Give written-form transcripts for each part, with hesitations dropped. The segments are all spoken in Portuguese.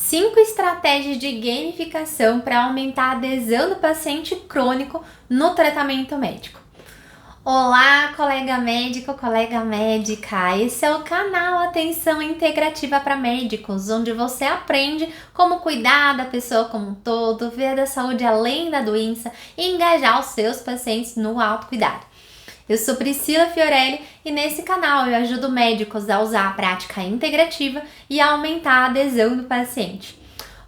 5 estratégias de gamificação para aumentar a adesão do paciente crônico no tratamento médico. Olá, colega médico, colega médica! Esse é o canal Atenção Integrativa para Médicos, onde você aprende como cuidar da pessoa como um todo, ver da saúde além da doença e engajar os seus pacientes no autocuidado. Eu sou Priscila Fiorelli e nesse canal eu ajudo médicos a usar a prática integrativa e a aumentar a adesão do paciente.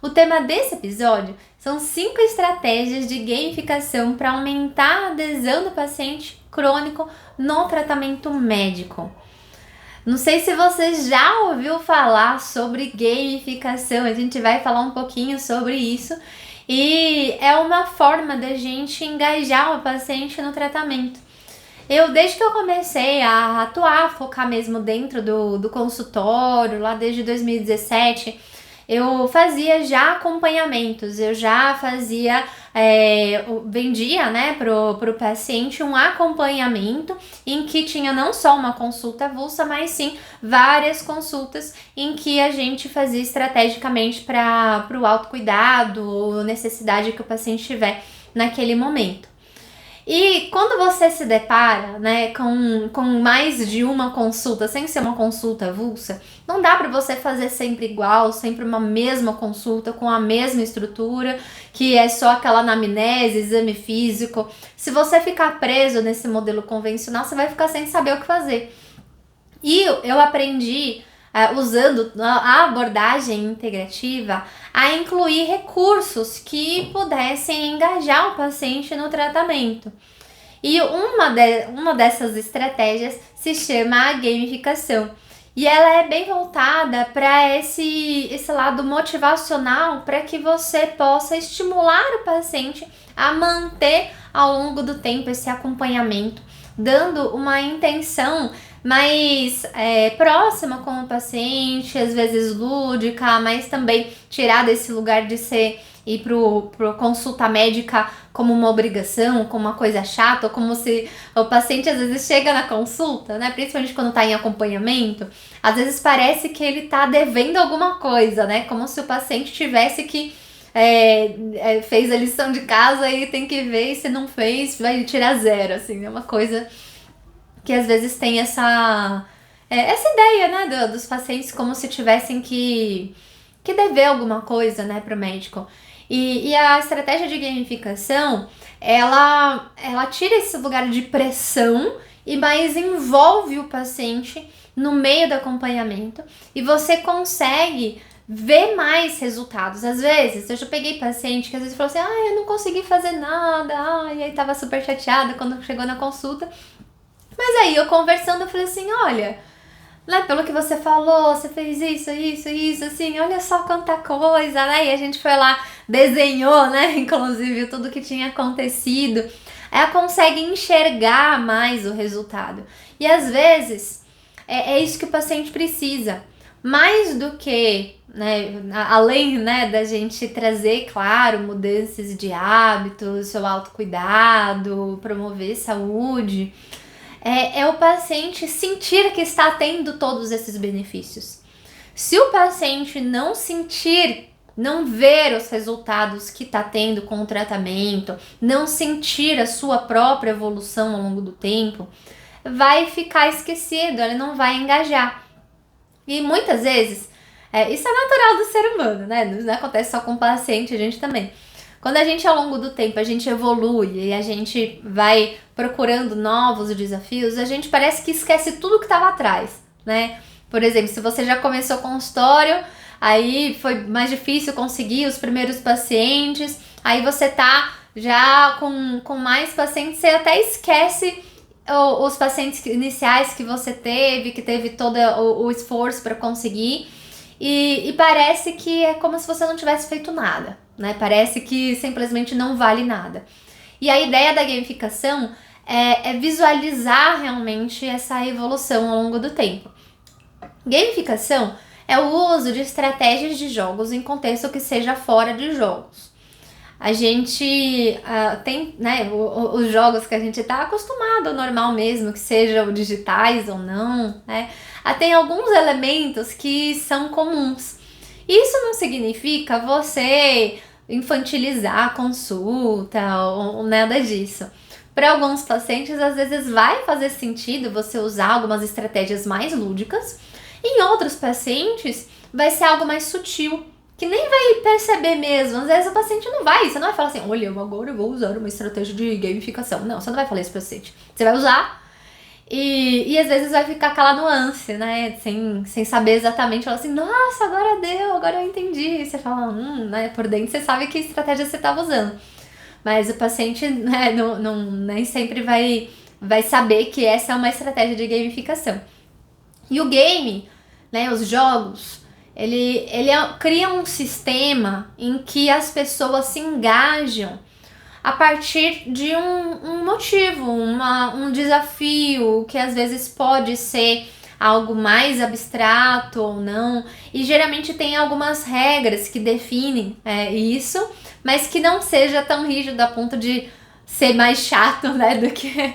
O tema desse episódio são 5 estratégias de gamificação para aumentar a adesão do paciente crônico no tratamento médico. Não sei se você já ouviu falar sobre gamificação, a gente vai falar um pouquinho sobre isso e é uma forma da gente engajar o paciente no tratamento. Desde que eu comecei a atuar, focar mesmo dentro do consultório, lá desde 2017, eu fazia já acompanhamentos, eu já fazia, vendia, né, pro paciente um acompanhamento em que tinha não só uma consulta avulsa, mas sim várias consultas em que a gente fazia estrategicamente para o autocuidado ou necessidade que o paciente tiver naquele momento. E quando você se depara, né, com mais de uma consulta, sem ser uma consulta avulsa, não dá para você fazer sempre igual, sempre uma mesma consulta, com a mesma estrutura, que é só aquela anamnese, exame físico. Se você ficar preso nesse modelo convencional, você vai ficar sem saber o que fazer. E eu aprendi, usando a abordagem integrativa, a incluir recursos que pudessem engajar o paciente no tratamento. E uma dessas estratégias se chama a gamificação. E ela é bem voltada para esse lado motivacional, para que você possa estimular o paciente a manter ao longo do tempo esse acompanhamento, dando uma intenção mais próxima com o paciente, às vezes lúdica, mas também tirar desse lugar de ir pro consulta médica como uma obrigação, como uma coisa chata, ou como se o paciente às vezes chega na consulta, né, principalmente quando tá em acompanhamento, às vezes parece que ele tá devendo alguma coisa, né, como se o paciente tivesse que fez a lição de casa e tem que ver, e se não fez, vai tirar 0, assim, é uma coisa que às vezes tem essa ideia, né, dos pacientes como se tivessem que dever alguma coisa, né, pro médico. E a estratégia de gamificação, ela tira esse lugar de pressão e mais envolve o paciente no meio do acompanhamento e você consegue ver mais resultados. Às vezes, eu já peguei paciente que às vezes falou assim, eu não consegui fazer nada, e aí tava super chateada quando chegou na consulta. Mas aí eu conversando, eu falei assim, olha, né, pelo que você falou, você fez isso, assim, olha só quanta coisa, né? E a gente foi lá, desenhou, né, inclusive, tudo que tinha acontecido. Ela consegue enxergar mais o resultado. E às vezes, é isso que o paciente precisa. Mais do que, né, além, né, da gente trazer, claro, mudanças de hábitos, seu autocuidado, promover saúde, é o paciente sentir que está tendo todos esses benefícios. Se o paciente não sentir, não ver os resultados que está tendo com o tratamento, não sentir a sua própria evolução ao longo do tempo, vai ficar esquecido, ele não vai engajar. E muitas vezes, isso é natural do ser humano, né? Não acontece só com o paciente, a gente também. Quando a gente, ao longo do tempo, a gente evolui e a gente vai procurando novos desafios, a gente parece que esquece tudo que estava atrás, né? Por exemplo, se você já começou consultório, aí foi mais difícil conseguir os primeiros pacientes, aí você tá já com mais pacientes, você até esquece os pacientes iniciais que você teve, que teve todo o esforço para conseguir, e parece que é como se você não tivesse feito nada, né? Parece que simplesmente não vale nada. E a ideia da gamificação é visualizar realmente essa evolução ao longo do tempo. Gamificação é o uso de estratégias de jogos em contexto que seja fora de jogos. A gente tem, né, os jogos que a gente está acostumado, normal mesmo, que sejam digitais ou não, né? Tem alguns elementos que são comuns. Isso não significa você infantilizar a consulta ou nada disso. Para alguns pacientes, às vezes vai fazer sentido você usar algumas estratégias mais lúdicas. Em outros pacientes, vai ser algo mais sutil, que nem vai perceber mesmo. Às vezes o paciente você não vai falar assim, olha, agora eu vou usar uma estratégia de gamificação. Não, você não vai falar isso pro paciente. Você vai usar e às vezes vai ficar aquela nuance, né? Sem saber exatamente, falar assim, nossa, agora deu, agora eu entendi. E você fala, né? Por dentro você sabe que estratégia você estava usando. Mas o paciente, né, nem sempre vai saber que essa é uma estratégia de gamificação. E o game, né, os jogos, ele cria um sistema em que as pessoas se engajam a partir de um motivo, um desafio, que às vezes pode ser algo mais abstrato ou não, e geralmente tem algumas regras que definem isso, mas que não seja tão rígido a ponto de ser mais chato, né, do que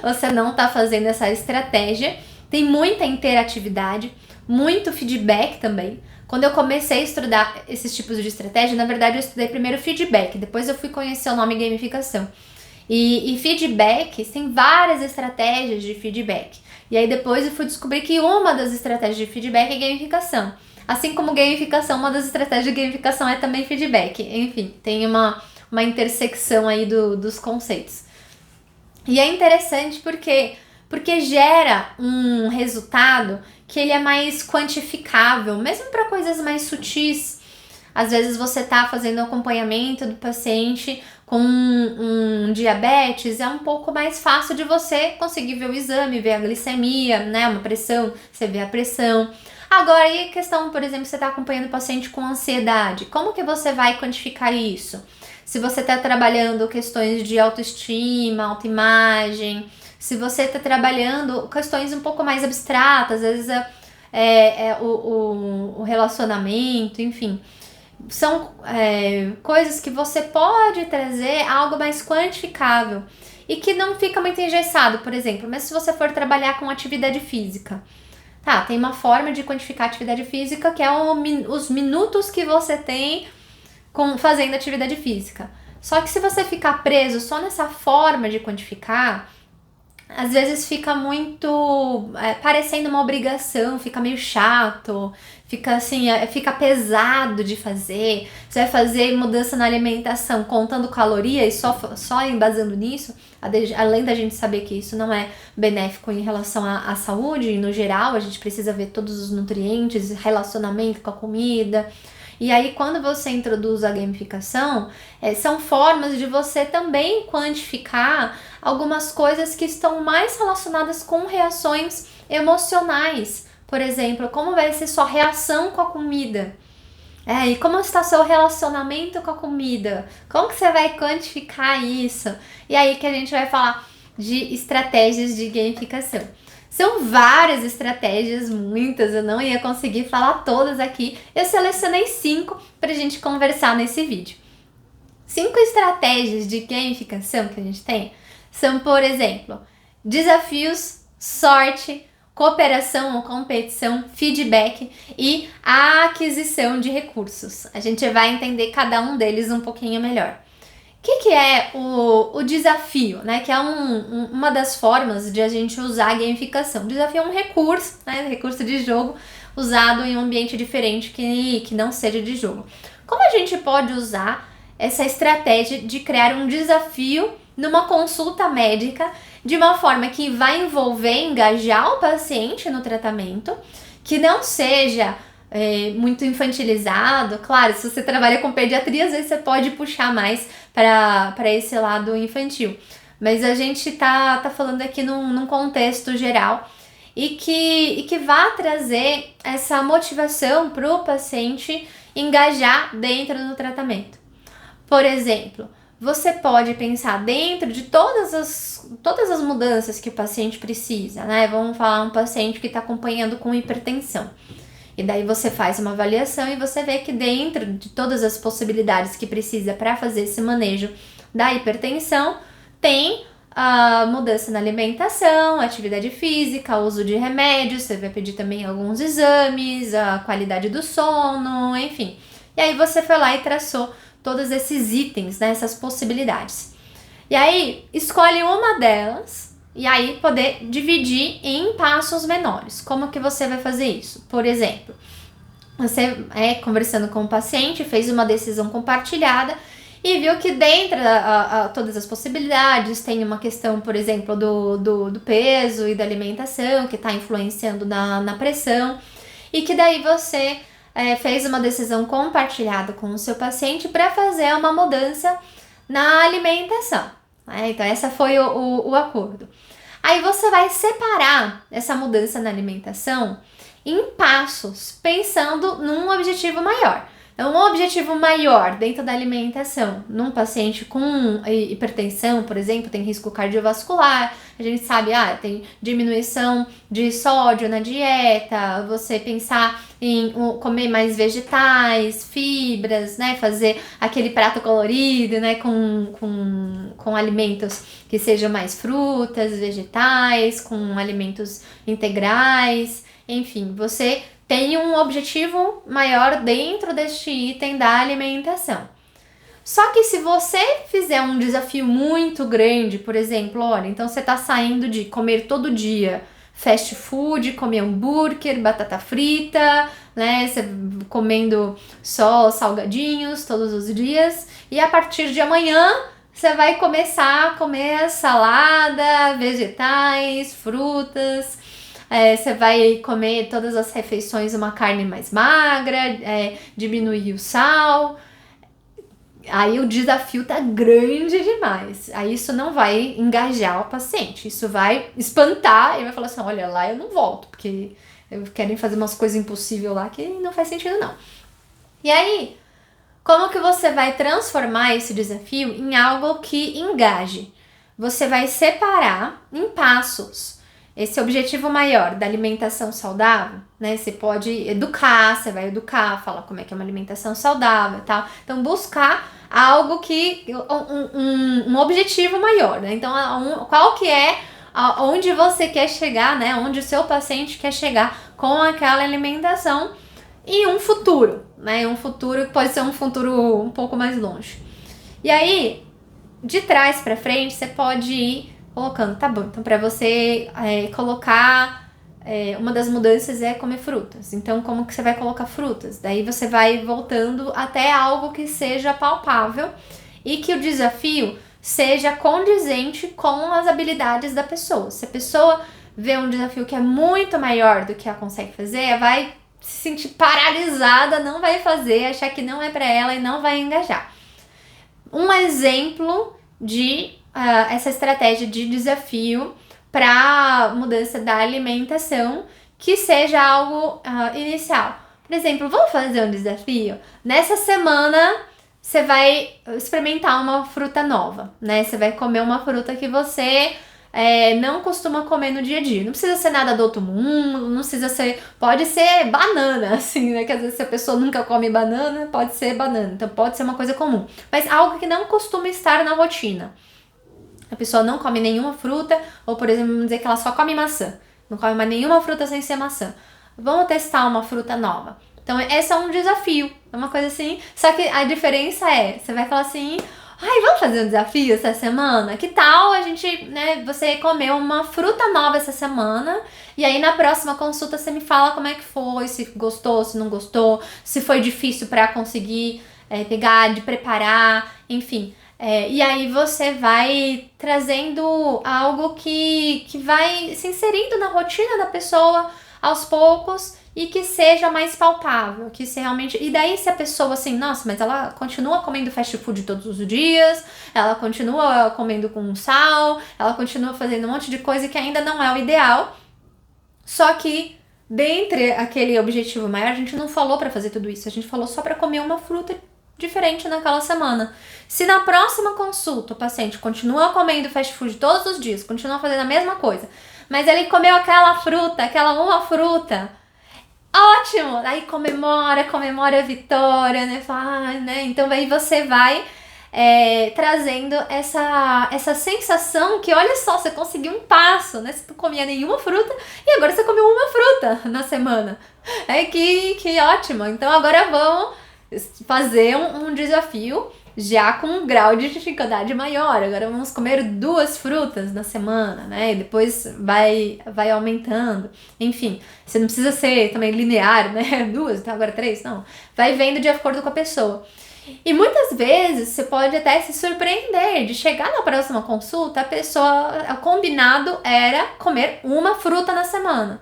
você não tá fazendo essa estratégia. Tem muita interatividade, muito feedback também. Quando eu comecei a estudar esses tipos de estratégia, na verdade eu estudei primeiro feedback, depois eu fui conhecer o nome gamificação. E feedback, tem várias estratégias de feedback. E aí depois eu fui descobrir que uma das estratégias de feedback é gamificação. Assim como gamificação, uma das estratégias de gamificação é também feedback. Enfim, tem uma intersecção aí dos conceitos. E é interessante porque gera um resultado que ele é mais quantificável, mesmo para coisas mais sutis. Às vezes você está fazendo acompanhamento do paciente com um diabetes, é um pouco mais fácil de você conseguir ver o exame, ver a glicemia, né, uma pressão, você vê a pressão. Agora, e a questão, por exemplo, você está acompanhando o paciente com ansiedade, como que você vai quantificar isso? Se você está trabalhando questões de autoestima, autoimagem, se você está trabalhando questões um pouco mais abstratas, às vezes o relacionamento, enfim. São coisas que você pode trazer algo mais quantificável e que não fica muito engessado, por exemplo. Mas se você for trabalhar com atividade física, tá, tem uma forma de quantificar atividade física que é os minutos que você tem fazendo atividade física. Só que se você ficar preso só nessa forma de quantificar, às vezes fica muito parecendo uma obrigação, fica meio chato, fica assim, fica pesado de fazer. Você vai fazer mudança na alimentação contando caloria e só embasando nisso, além da gente saber que isso não é benéfico em relação à saúde, e no geral a gente precisa ver todos os nutrientes, relacionamento com a comida. E aí, quando você introduz a gamificação, são formas de você também quantificar algumas coisas que estão mais relacionadas com reações emocionais. Por exemplo, como vai ser sua reação com a comida? E como está seu relacionamento com a comida? Como que você vai quantificar isso? E aí que a gente vai falar de estratégias de gamificação. São várias estratégias, muitas, eu não ia conseguir falar todas aqui. Eu selecionei 5 para a gente conversar nesse vídeo. 5 estratégias de gamificação que a gente tem são, por exemplo, desafios, sorte, cooperação ou competição, feedback e a aquisição de recursos. A gente vai entender cada um deles um pouquinho melhor. O que é o desafio, né? Que é uma das formas de a gente usar a gamificação. O desafio é um recurso, né? Recurso de jogo usado em um ambiente diferente que não seja de jogo. Como a gente pode usar essa estratégia de criar um desafio numa consulta médica de uma forma que vai engajar o paciente no tratamento, que não seja muito infantilizado. Claro, se você trabalha com pediatria, às vezes você pode puxar mais para esse lado infantil. Mas a gente tá falando aqui num contexto geral e que vai trazer essa motivação para o paciente engajar dentro do tratamento. Por exemplo, você pode pensar dentro de todas as mudanças que o paciente precisa, né? Vamos falar um paciente que está acompanhando com hipertensão. E daí você faz uma avaliação e você vê que dentro de todas as possibilidades que precisa para fazer esse manejo da hipertensão, tem a mudança na alimentação, atividade física, uso de remédios, você vai pedir também alguns exames, a qualidade do sono, enfim. E aí você foi lá e traçou todos esses itens, né, essas possibilidades. E aí, escolhe uma delas e aí poder dividir em passos menores. Como que você vai fazer isso? Por exemplo, você conversando com o paciente, fez uma decisão compartilhada e viu que dentro de todas as possibilidades tem uma questão, por exemplo, do peso e da alimentação que está influenciando na pressão e que daí você fez uma decisão compartilhada com o seu paciente para fazer uma mudança na alimentação. Então, esse foi o acordo. Aí você vai separar essa mudança na alimentação em passos, pensando num objetivo maior. Então, um objetivo maior dentro da alimentação, num paciente com hipertensão, por exemplo, tem risco cardiovascular, a gente sabe, tem diminuição de sódio na dieta, você pensar em comer mais vegetais, fibras, né, fazer aquele prato colorido, né, com alimentos que sejam mais frutas, vegetais, com alimentos integrais, enfim, você tem um objetivo maior dentro deste item da alimentação. Só que se você fizer um desafio muito grande, por exemplo, olha, então você tá saindo de comer todo dia fast food, comer hambúrguer, batata frita, né, você comendo só salgadinhos todos os dias, e a partir de amanhã você vai começar a comer salada, vegetais, frutas. Você vai comer todas as refeições uma carne mais magra, diminuir o sal. Aí o desafio tá grande demais. Aí isso não vai engajar o paciente. Isso vai espantar e vai falar assim, olha, lá eu não volto, porque querem fazer umas coisas impossíveis lá que não faz sentido não. E aí, como que você vai transformar esse desafio em algo que engaje? Você vai separar em passos esse objetivo maior da alimentação saudável, né? Você pode educar, você vai educar, falar como é que é uma alimentação saudável e tal. Então, buscar algo que... um objetivo maior, né? Então, qual que é onde você quer chegar, né? Onde o seu paciente quer chegar com aquela alimentação e um futuro, né? Um futuro que pode ser um futuro um pouco mais longe. E aí, de trás para frente, você pode ir colocando, tá bom, então para você colocar, uma das mudanças é comer frutas, então como que você vai colocar frutas? Daí você vai voltando até algo que seja palpável e que o desafio seja condizente com as habilidades da pessoa. Se a pessoa vê um desafio que é muito maior do que ela consegue fazer, vai se sentir paralisada, não vai fazer, achar que não é para ela e não vai engajar. Um exemplo de essa estratégia de desafio para mudança da alimentação que seja algo inicial. Por exemplo, vamos fazer um desafio? Nessa semana você vai experimentar uma fruta nova, né? Você vai comer uma fruta que você não costuma comer no dia a dia. Não precisa ser nada do outro mundo, não precisa ser... Pode ser banana, assim, né? Que às vezes se a pessoa nunca come banana, pode ser banana. Então pode ser uma coisa comum. Mas algo que não costuma estar na rotina. A pessoa não come nenhuma fruta, ou por exemplo, vamos dizer que ela só come maçã. Não come mais nenhuma fruta sem ser maçã. Vamos testar uma fruta nova. Então, esse é um desafio. É uma coisa assim. Só que a diferença você vai falar assim, vamos fazer um desafio essa semana? Que tal a gente, né, você comer uma fruta nova essa semana, e aí na próxima consulta você me fala como é que foi, se gostou, se não gostou, se foi difícil para conseguir pegar, de preparar, enfim. E aí você vai trazendo algo que vai se inserindo na rotina da pessoa aos poucos e que seja mais palpável, que se realmente... E daí se a pessoa assim, nossa, mas ela continua comendo fast food todos os dias, ela continua comendo com sal, ela continua fazendo um monte de coisa que ainda não é o ideal, só que dentre aquele objetivo maior, a gente não falou para fazer tudo isso, a gente falou só para comer uma fruta diferente naquela semana. Se na próxima consulta o paciente continua comendo fast food todos os dias, continua fazendo a mesma coisa, mas ele comeu aquela fruta, aquela uma fruta, ótimo! Aí comemora a vitória, né? Fala, né? Então aí você vai trazendo essa sensação que, olha só, você conseguiu um passo, né? Você não comia nenhuma fruta e agora você comeu uma fruta na semana. Que ótimo! Então agora vamos fazer um desafio já com um grau de dificuldade maior. Agora vamos comer 2 frutas na semana, né? E depois vai aumentando. Enfim, você não precisa ser também linear, né? 2, então agora 3, não. Vai vendo de acordo com a pessoa. E muitas vezes você pode até se surpreender de chegar na próxima consulta, o combinado era comer uma fruta na semana.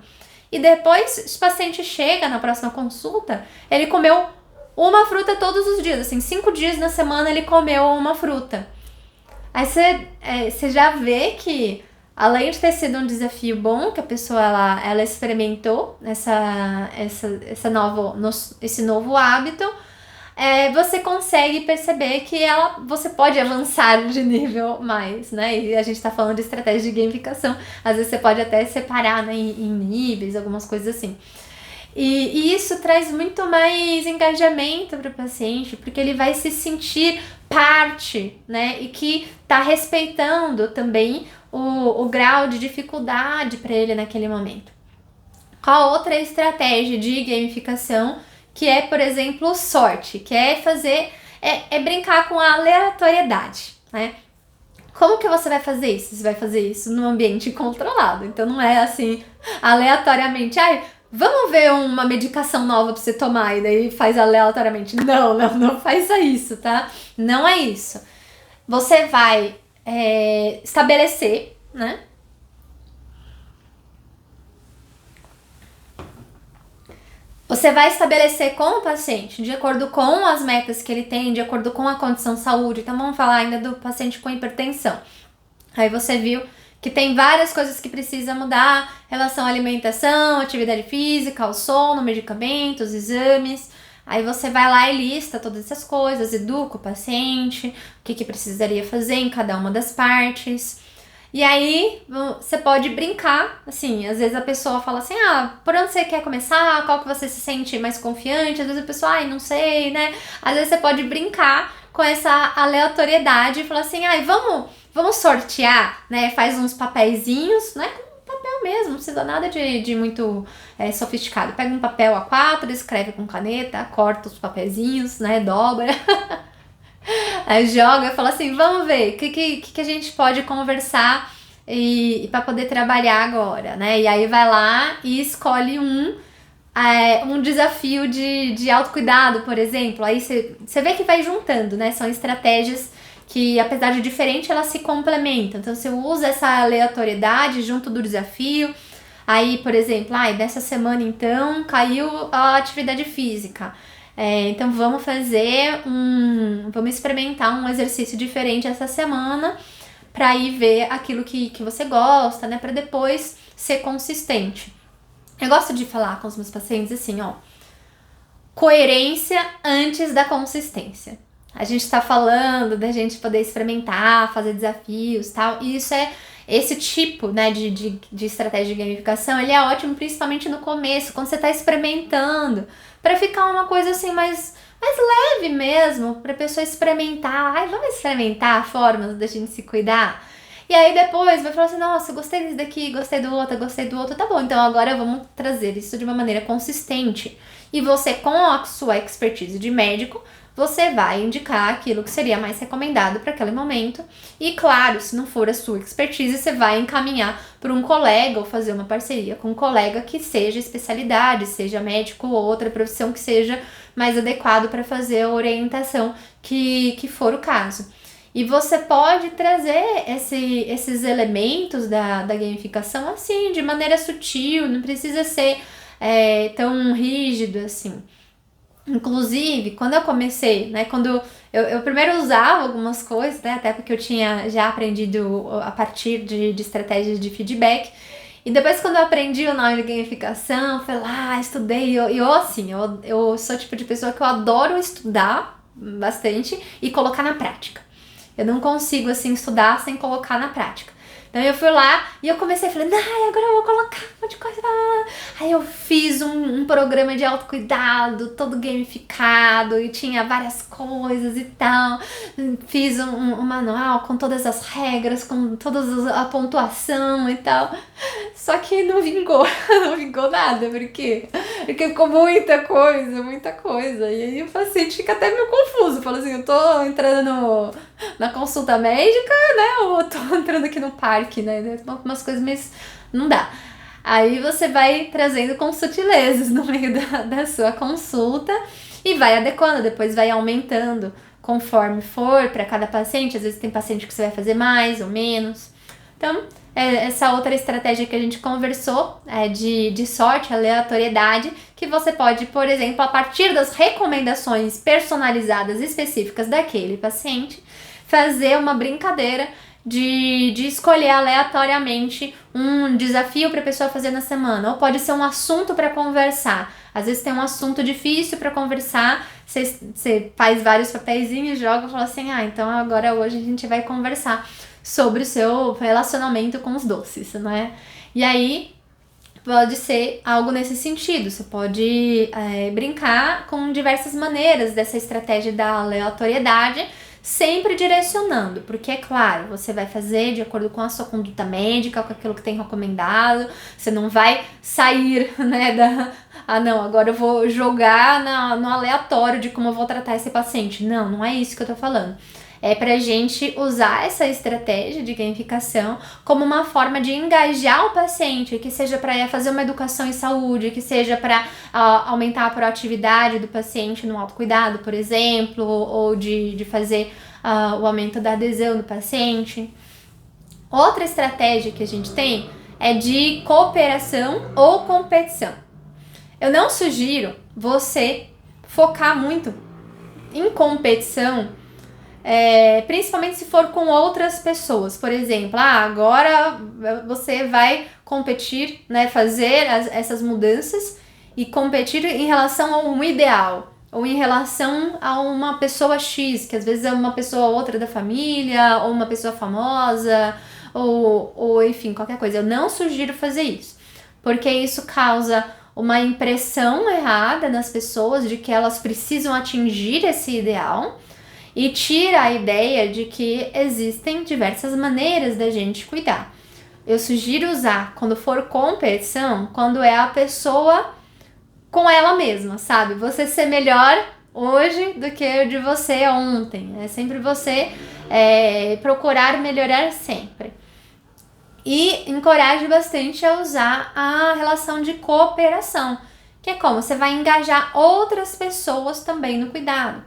E depois o paciente chega na próxima consulta, ele comeu uma fruta todos os dias, assim, 5 dias na semana ele comeu uma fruta. Aí você já vê que, além de ter sido um desafio bom, que a pessoa ela experimentou esse novo hábito, você consegue perceber que você pode avançar de nível mais, né? E a gente tá falando de estratégia de gamificação, às vezes você pode até separar, né, em níveis, algumas coisas assim. E isso traz muito mais engajamento para o paciente, porque ele vai se sentir parte, né? E que tá respeitando também o grau de dificuldade para ele naquele momento. Qual outra estratégia de gamificação? Que é, por exemplo, sorte, que é brincar com a aleatoriedade, né? Como que você vai fazer isso? Você vai fazer isso num ambiente controlado. Então não é assim, aleatoriamente, vamos ver uma medicação nova pra você tomar e daí faz aleatoriamente. Não faça isso, tá? Não é isso. Você vai estabelecer, né? Você vai estabelecer com o paciente, de acordo com as metas que ele tem, de acordo com a condição de saúde. Então vamos falar ainda do paciente com hipertensão. Aí você viu que tem várias coisas que precisa mudar, relação à alimentação, atividade física, ao sono, medicamentos, exames. Aí você vai lá e lista todas essas coisas, educa o paciente, o que precisaria fazer em cada uma das partes. E aí você pode brincar, assim, às vezes a pessoa fala assim, por onde você quer começar? Qual que você se sente mais confiante? Às vezes a pessoa, não sei, né? Às vezes você pode brincar com essa aleatoriedade e falar assim, vamos sortear, né? Faz uns papeizinhos, né? Com papel mesmo, não precisa nada de muito sofisticado. Pega um papel A4, escreve com caneta, corta os papeizinhos, né? Dobra. Aí joga e fala assim, vamos ver, o que a gente pode conversar e para poder trabalhar agora, né? E aí vai lá e escolhe um desafio de autocuidado, por exemplo. Aí você vê que vai juntando, né? São estratégias que, apesar de diferente, elas se complementam. Então, você usa essa aleatoriedade junto do desafio. Aí, por exemplo, dessa semana, então, caiu a atividade física. Então, vamos experimentar um exercício diferente essa semana para ir ver aquilo que você gosta, né? Para depois ser consistente. Eu gosto de falar com os meus pacientes assim, coerência antes da consistência. A gente tá falando da gente poder experimentar, fazer desafios e tal, e esse tipo, né, de estratégia de gamificação, ele é ótimo principalmente no começo, quando você tá experimentando, para ficar uma coisa assim mais leve mesmo, pra pessoa experimentar. Vamos experimentar formas da gente se cuidar? E aí depois vai falar assim, nossa, gostei desse daqui, gostei do outro, tá bom, então agora vamos trazer isso de uma maneira consistente. E você, com a sua expertise de médico, você vai indicar aquilo que seria mais recomendado para aquele momento. E claro, se não for a sua expertise, você vai encaminhar para um colega ou fazer uma parceria com um colega que seja especialidade, seja médico ou outra profissão que seja mais adequado para fazer a orientação que for o caso. E você pode trazer esses elementos da gamificação assim, de maneira sutil, não precisa ser tão rígido assim. Inclusive, quando eu comecei, né, quando eu primeiro usava algumas coisas, né, até porque eu tinha já aprendido a partir de estratégias de feedback, e depois quando eu aprendi o nome de gamificação, fui lá, estudei, eu sou o tipo de pessoa que eu adoro estudar bastante e colocar na prática. Eu não consigo, assim, estudar sem colocar na prática. Então eu fui lá e eu comecei, falei, ai, agora eu vou colocar um monte de coisa. Aí eu fiz um programa de autocuidado, todo gamificado, e tinha várias coisas e tal. Fiz um manual com todas as regras, com toda a pontuação e tal. Só que não vingou, não vingou nada, por quê? Porque ficou muita coisa. E aí o paciente fica até meio confuso, fala assim, eu tô entrando na consulta médica, né? Ou eu tô entrando aqui no parque, né? Umas coisas meio... não dá. Aí você vai trazendo com sutilezas no meio da sua consulta e vai adequando, depois vai aumentando conforme for para cada paciente. Às vezes tem paciente que você vai fazer mais ou menos. Então, essa outra estratégia que a gente conversou é de sorte, aleatoriedade, que você pode, por exemplo, a partir das recomendações personalizadas específicas daquele paciente, fazer uma brincadeira de escolher aleatoriamente um desafio para a pessoa fazer na semana, ou pode ser um assunto para conversar. Às vezes tem um assunto difícil para conversar, você faz vários papeizinhos, joga e fala assim, então agora hoje a gente vai conversar sobre o seu relacionamento com os doces, né? E aí pode ser algo nesse sentido, você pode brincar com diversas maneiras dessa estratégia da aleatoriedade, sempre direcionando, porque é claro, você vai fazer de acordo com a sua conduta médica, com aquilo que tem recomendado, você não vai sair, né, não, agora eu vou jogar no aleatório de como eu vou tratar esse paciente. Não é isso que eu tô falando. É pra gente usar essa estratégia de gamificação como uma forma de engajar o paciente, que seja para fazer uma educação em saúde, que seja para aumentar a proatividade do paciente no autocuidado, por exemplo, ou de fazer o aumento da adesão do paciente. Outra estratégia que a gente tem é de cooperação ou competição. Eu não sugiro você focar muito em competição, principalmente se for com outras pessoas. Por exemplo, agora você vai competir, né, fazer essas mudanças e competir em relação a um ideal, ou em relação a uma pessoa X, que às vezes é uma pessoa outra da família, ou uma pessoa famosa, ou enfim, qualquer coisa. Eu não sugiro fazer isso, porque isso causa uma impressão errada nas pessoas de que elas precisam atingir esse ideal e tira a ideia de que existem diversas maneiras da gente cuidar. Eu sugiro usar, quando for competição, quando é a pessoa com ela mesma, sabe? Você ser melhor hoje do que o de você ontem. É sempre você procurar melhorar sempre. E encoraje bastante a usar a relação de cooperação, que é como você vai engajar outras pessoas também no cuidado.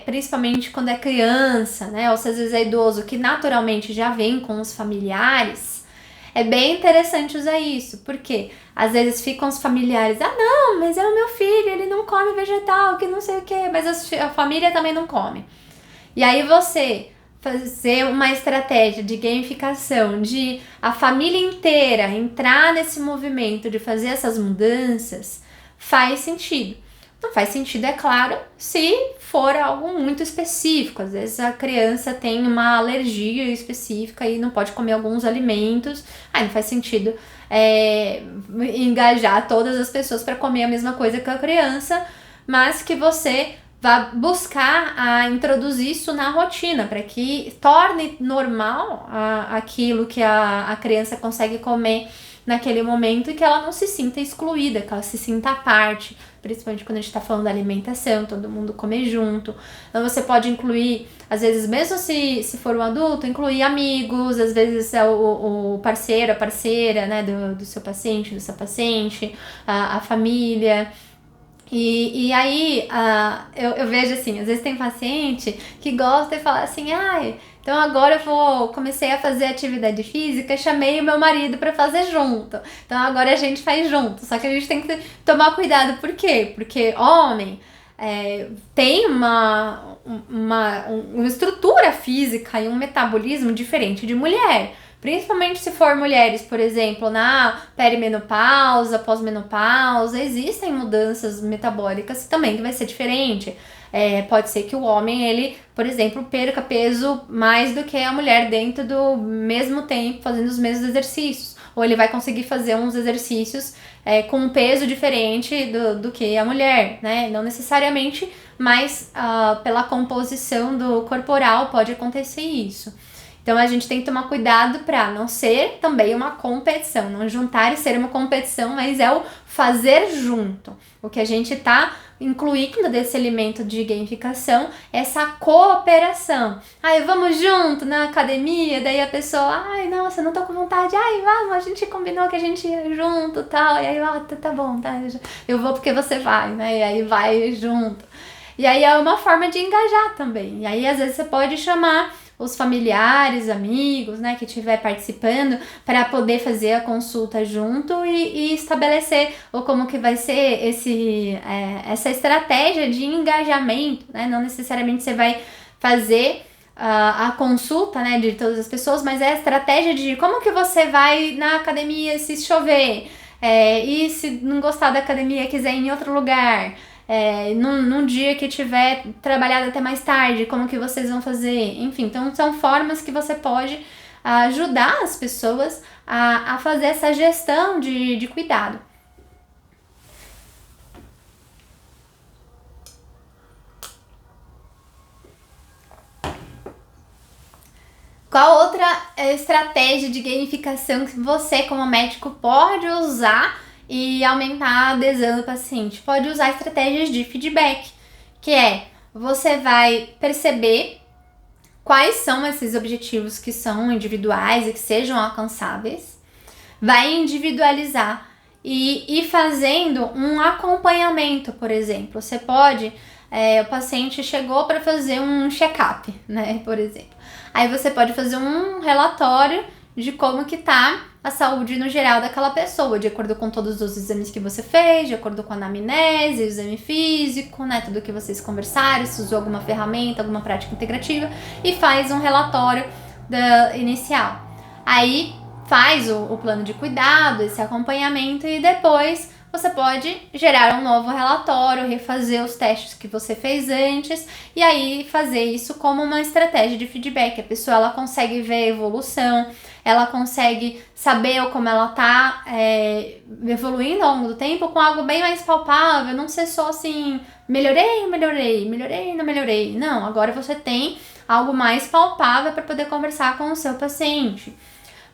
Principalmente quando é criança, né, ou se às vezes é idoso, que naturalmente já vem com os familiares, é bem interessante usar isso, porque às vezes ficam os familiares, não, mas é o meu filho, ele não come vegetal, que não sei o que, mas a família também não come. E aí você fazer uma estratégia de gamificação, de a família inteira entrar nesse movimento de fazer essas mudanças, faz sentido. Não faz sentido, é claro, se for algo muito específico. Às vezes a criança tem uma alergia específica e não pode comer alguns alimentos. Aí não faz sentido engajar todas as pessoas para comer a mesma coisa que a criança, mas que você vá buscar introduzir isso na rotina, para que torne normal aquilo que a criança consegue comer naquele momento e que ela não se sinta excluída, que ela se sinta à parte, principalmente quando a gente está falando da alimentação, todo mundo comer junto. Então você pode incluir, às vezes mesmo se for um adulto, incluir amigos, às vezes é o parceiro, a parceira, né, do seu paciente, a família. E aí eu vejo assim, às vezes tem paciente que gosta de falar assim, então agora comecei a fazer atividade física, chamei o meu marido para fazer junto. Então agora a gente faz junto. Só que a gente tem que tomar cuidado. Por quê? Porque homem tem uma estrutura física e um metabolismo diferente de mulher. Principalmente se for mulheres, por exemplo, na perimenopausa, pós-menopausa, existem mudanças metabólicas também que vai ser diferente. Pode ser que o homem, ele, por exemplo, perca peso mais do que a mulher dentro do mesmo tempo, fazendo os mesmos exercícios. Ou ele vai conseguir fazer uns exercícios com um peso diferente do que a mulher, né? Não necessariamente, mas pela composição do corporal pode acontecer isso. Então a gente tem que tomar cuidado para não ser também uma competição, não juntar e ser uma competição, mas é o fazer junto. O que a gente tá incluindo desse elemento de gamificação, essa cooperação. Ai, vamos junto na academia, daí a pessoa, ai, nossa, não tô com vontade, ai, vamos, a gente combinou que a gente ia junto, tal, e aí, tá bom, tá, eu vou porque você vai, né, e aí vai junto. E aí é uma forma de engajar também, e aí às vezes você pode chamar os familiares, amigos, né, que estiver participando, para poder fazer a consulta junto e estabelecer como que vai ser essa estratégia de engajamento, né, não necessariamente você vai fazer a consulta, né, de todas as pessoas, mas é a estratégia de como que você vai na academia se chover, e se não gostar da academia, quiser ir em outro lugar, num dia que tiver trabalhado até mais tarde, como que vocês vão fazer? Enfim, então são formas que você pode ajudar as pessoas a fazer essa gestão de cuidado. Qual outra estratégia de gamificação que você, como médico, pode usar e aumentar a adesão do paciente? Pode usar estratégias de feedback, que você vai perceber quais são esses objetivos que são individuais e que sejam alcançáveis, vai individualizar e ir fazendo um acompanhamento, por exemplo. Você pode, o paciente chegou para fazer um check-up, né, por exemplo. Aí você pode fazer um relatório de como que tá a saúde no geral daquela pessoa, de acordo com todos os exames que você fez, de acordo com a anamnese, o exame físico, né, tudo que vocês conversaram, se usou alguma ferramenta, alguma prática integrativa, e faz um relatório inicial. Aí faz o plano de cuidado, esse acompanhamento, e depois você pode gerar um novo relatório, refazer os testes que você fez antes e aí fazer isso como uma estratégia de feedback. A pessoa ela consegue ver a evolução, ela consegue saber como ela tá evoluindo ao longo do tempo com algo bem mais palpável, não ser só assim, melhorei, não melhorei. Não, agora você tem algo mais palpável para poder conversar com o seu paciente.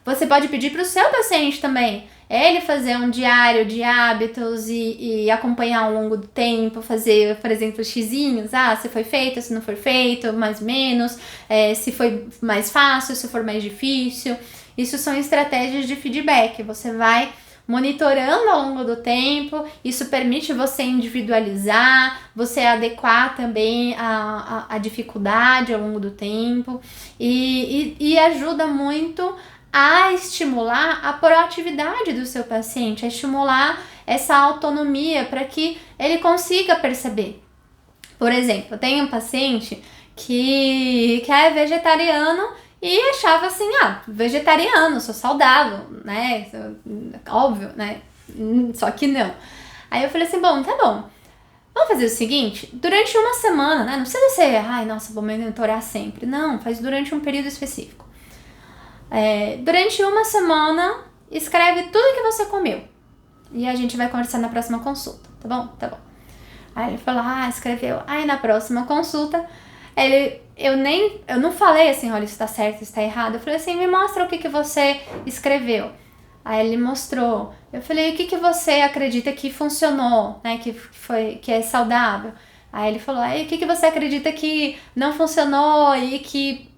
Você pode pedir para o seu paciente também, ele fazer um diário de hábitos e acompanhar ao longo do tempo, fazer, por exemplo, xizinhos, se foi feito, se não foi feito, mais ou menos, se foi mais fácil, se for mais difícil. Isso são estratégias de feedback, você vai monitorando ao longo do tempo, isso permite você individualizar, você adequar também a dificuldade ao longo do tempo e ajuda muito a estimular a proatividade do seu paciente, a estimular essa autonomia para que ele consiga perceber. Por exemplo, eu tenho um paciente que é vegetariano e achava assim, vegetariano, sou saudável, né? Óbvio, né? Só que não. Aí eu falei assim, bom, tá bom. Vamos fazer o seguinte, durante uma semana, né? Não precisa ser, vou monitorar sempre. Não, faz durante um período específico. Durante uma semana, escreve tudo que você comeu. E a gente vai conversar na próxima consulta, tá bom? Tá bom. Aí ele falou, escreveu. Aí na próxima consulta, eu não falei assim, olha, isso tá certo, isso tá errado. Eu falei assim, me mostra o que você escreveu. Aí ele mostrou. Eu falei, o que você acredita que funcionou, né? Que é saudável? Aí ele falou, o que você acredita que não funcionou e que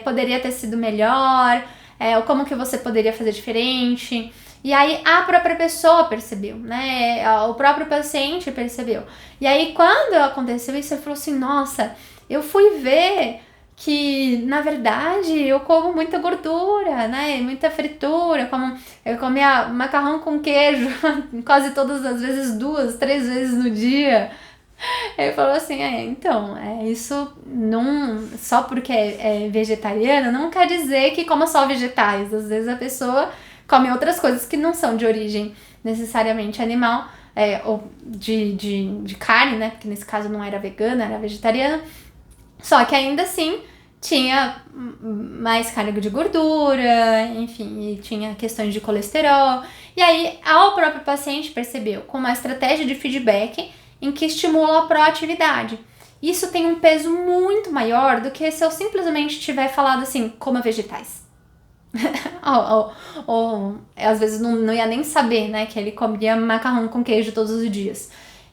poderia ter sido melhor? Ou como que você poderia fazer diferente? E aí a própria pessoa percebeu, né? O próprio paciente percebeu. E aí quando aconteceu isso, ele falou assim, nossa, eu fui ver que, na verdade, eu como muita gordura, né? Muita fritura, eu comia macarrão com queijo quase todas as vezes, 2, 3 vezes no dia. Ele falou assim, então, isso não, só porque é vegetariana não quer dizer que coma só vegetais. Às vezes a pessoa come outras coisas que não são de origem necessariamente animal, ou de carne, né? Porque nesse caso não era vegana, era vegetariana. Só que ainda assim tinha mais carga de gordura, enfim, e tinha questões de colesterol. E aí, o próprio paciente percebeu com uma estratégia de feedback em que estimula a proatividade. Isso tem um peso muito maior do que se eu simplesmente tiver falado assim, coma vegetais. ou às vezes não ia nem saber, né, que ele comia macarrão com queijo todos os dias.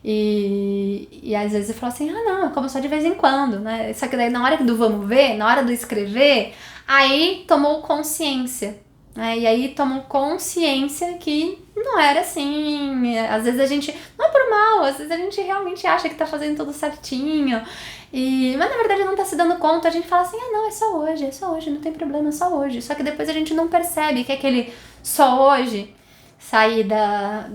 E às vezes ele falou assim, não, eu como só de vez em quando, né? Só que daí na hora do vamos ver, na hora do escrever, aí tomou consciência, né? E aí tomou consciência que não era assim, às vezes a gente, não é por mal, às vezes a gente realmente acha que tá fazendo tudo certinho, mas na verdade não tá se dando conta, a gente fala assim, não, é só hoje, não tem problema, é só hoje. Só que depois a gente não percebe que aquele só hoje sair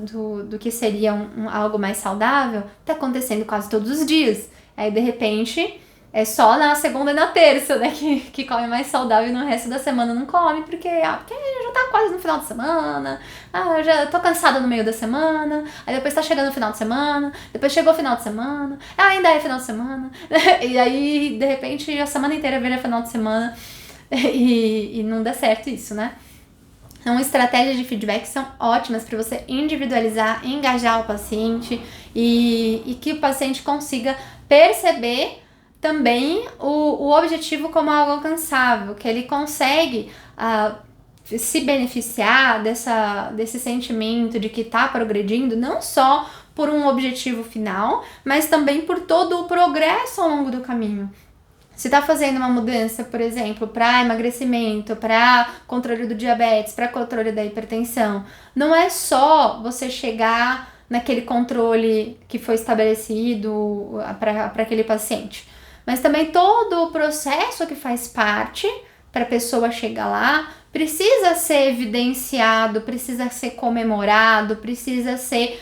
do que seria algo mais saudável, tá acontecendo quase todos os dias. Aí, de repente, é só na segunda e na terça, né, que come mais saudável e no resto da semana não come, porque já tá quase no final de semana, eu já tô cansada no meio da semana, aí depois tá chegando o final de semana, depois chegou o final de semana, ainda é final de semana, e aí, de repente, a semana inteira vira final de semana e não dá certo isso, né? Então, estratégias de feedback são ótimas para você individualizar, engajar o paciente e que o paciente consiga perceber também o objetivo como algo alcançável, que ele consegue se beneficiar desse sentimento de que está progredindo, não só por um objetivo final, mas também por todo o progresso ao longo do caminho. Se está fazendo uma mudança, por exemplo, para emagrecimento, para controle do diabetes, para controle da hipertensão, não é só você chegar naquele controle que foi estabelecido para aquele paciente, mas também todo o processo que faz parte para a pessoa chegar lá precisa ser evidenciado, precisa ser comemorado, precisa ser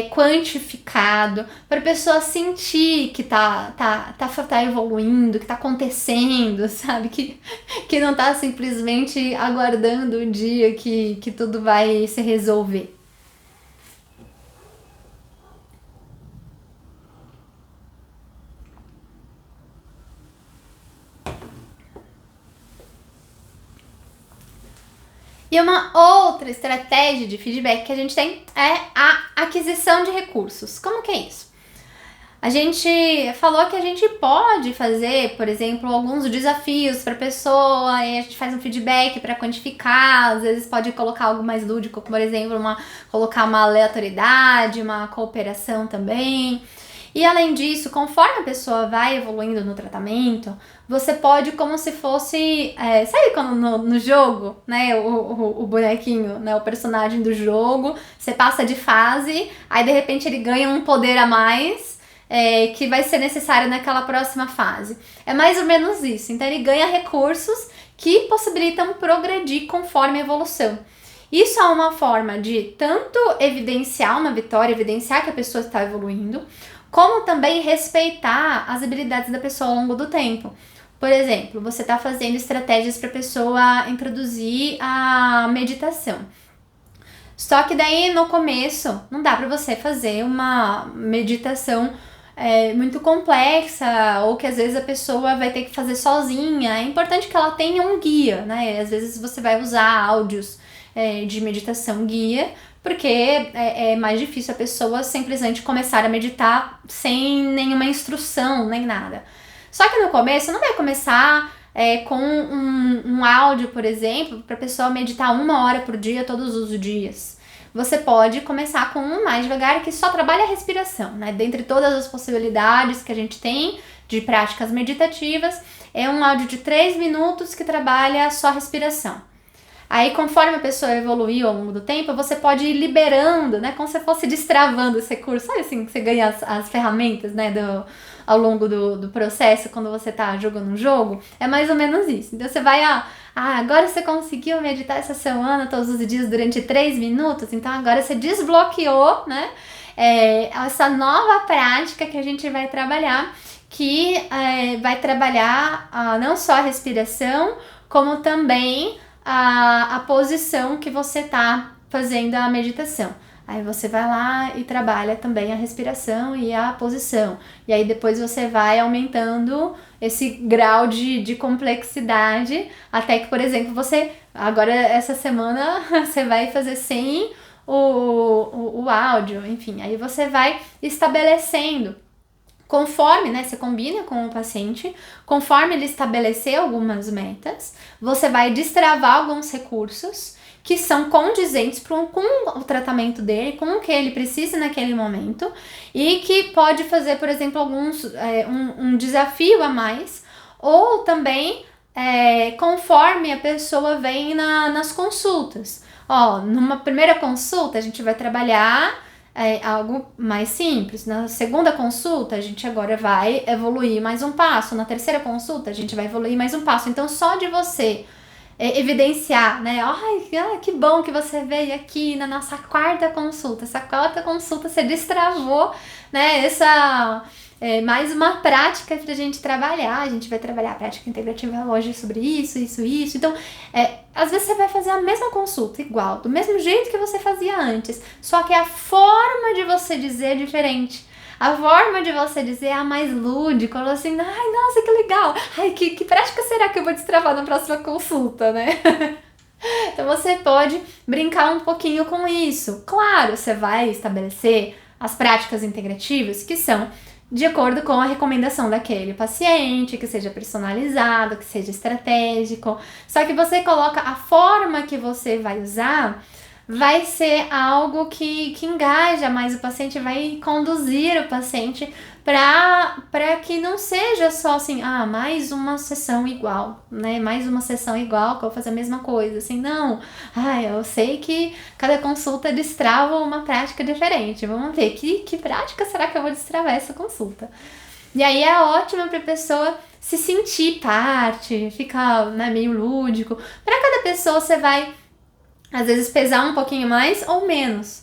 quantificado, para a pessoa sentir que tá evoluindo, que tá acontecendo, sabe? Que não tá simplesmente aguardando o dia que tudo vai se resolver. E uma outra estratégia de feedback que a gente tem é a aquisição de recursos. Como que é isso? A gente falou que a gente pode fazer, por exemplo, alguns desafios para a pessoa, e a gente faz um feedback para quantificar, às vezes pode colocar algo mais lúdico, por exemplo, colocar uma aleatoriedade, uma cooperação também. E além disso, conforme a pessoa vai evoluindo no tratamento, você pode, como se fosse, sabe quando no jogo, né, o bonequinho, né, o personagem do jogo, você passa de fase, aí de repente ele ganha um poder a mais, que vai ser necessário naquela próxima fase. É mais ou menos isso. Então ele ganha recursos que possibilitam progredir conforme a evolução. Isso é uma forma de tanto evidenciar uma vitória, evidenciar que a pessoa está evoluindo, como também respeitar as habilidades da pessoa ao longo do tempo. Por exemplo, você está fazendo estratégias para a pessoa introduzir a meditação. Só que daí no começo não dá para você fazer uma meditação muito complexa, ou que às vezes a pessoa vai ter que fazer sozinha. É importante que ela tenha um guia, né? Às vezes você vai usar áudios de meditação guia, porque é mais difícil a pessoa simplesmente começar a meditar sem nenhuma instrução, nem nada. Só que no começo não vai começar com um áudio, por exemplo, para a pessoa meditar 1 hora por dia, todos os dias. Você pode começar com um mais devagar, que só trabalha a respiração, né? Dentre todas as possibilidades que a gente tem de práticas meditativas, é um áudio de 3 minutos que trabalha só a respiração. Aí, conforme a pessoa evoluiu ao longo do tempo, você pode ir liberando, né? Como se fosse destravando esse recurso. Sabe assim, que você ganha as ferramentas, né? Ao longo do processo, quando você tá jogando um jogo. É mais ou menos isso. Então, você vai, agora você conseguiu meditar essa semana, todos os dias, durante 3 minutos. Então, agora você desbloqueou, né? essa nova prática que a gente vai trabalhar, que vai trabalhar não só a respiração, como também a posição que você tá fazendo a meditação. Aí você vai lá e trabalha também a respiração e a posição. E aí depois você vai aumentando esse grau de complexidade, até que, por exemplo, você, agora essa semana, você vai fazer sem o áudio, enfim. Aí você vai estabelecendo, conforme, né, você combina com o paciente, conforme ele estabelecer algumas metas, você vai destravar alguns recursos que são condizentes com o tratamento dele, com o que ele precisa naquele momento, e que pode fazer, por exemplo, um desafio a mais, ou também conforme a pessoa vem nas consultas. Numa primeira consulta a gente vai trabalhar algo mais simples. Na segunda consulta, a gente agora vai evoluir mais um passo. Na terceira consulta, a gente vai evoluir mais um passo. Então, só de você evidenciar, né? Que bom que você veio aqui na nossa quarta consulta. Essa quarta consulta você destravou, né? Mais uma prática pra gente trabalhar. A gente vai trabalhar a prática integrativa hoje sobre isso. Então, às vezes você vai fazer a mesma consulta, igual, do mesmo jeito que você fazia antes, só que a forma de você dizer é diferente. A forma de você dizer é a mais lúdica, assim, nossa, que legal, que prática será que eu vou destravar na próxima consulta, né? Então você pode brincar um pouquinho com isso. Claro, você vai estabelecer as práticas integrativas que são de acordo com a recomendação daquele paciente, que seja personalizado, que seja estratégico. Só que você coloca a forma que você vai usar, vai ser algo que engaja mais o paciente, vai conduzir o paciente para que não seja só assim, mais uma sessão igual, né? Mais uma sessão igual, que eu vou fazer a mesma coisa, assim, não. Eu sei que cada consulta destrava uma prática diferente, vamos ver, que prática será que eu vou destravar essa consulta? E aí é ótimo para a pessoa se sentir parte, ficar, né, meio lúdico. Para cada pessoa você vai, às vezes, pesar um pouquinho mais ou menos.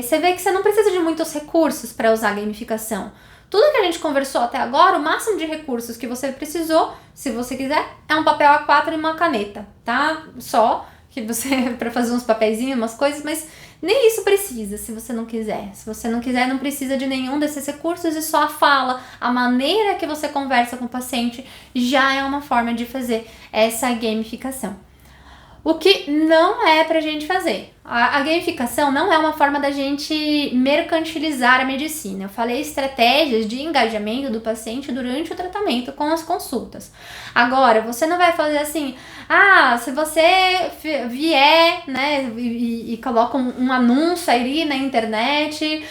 Você vê que você não precisa de muitos recursos para usar a gamificação. Tudo que a gente conversou até agora, o máximo de recursos que você precisou, se você quiser, é um papel A4 e uma caneta, tá? Só que você, para fazer uns papeizinhos, umas coisas, mas nem isso precisa, se você não quiser. Se você não quiser, não precisa de nenhum desses recursos, e só a fala, a maneira que você conversa com o paciente já é uma forma de fazer essa gamificação. O que não é pra gente fazer. A gamificação não é uma forma da gente mercantilizar a medicina. Eu falei estratégias de engajamento do paciente durante o tratamento com as consultas. Agora, você não vai fazer assim, se você vier, né, e coloca um anúncio aí na internet,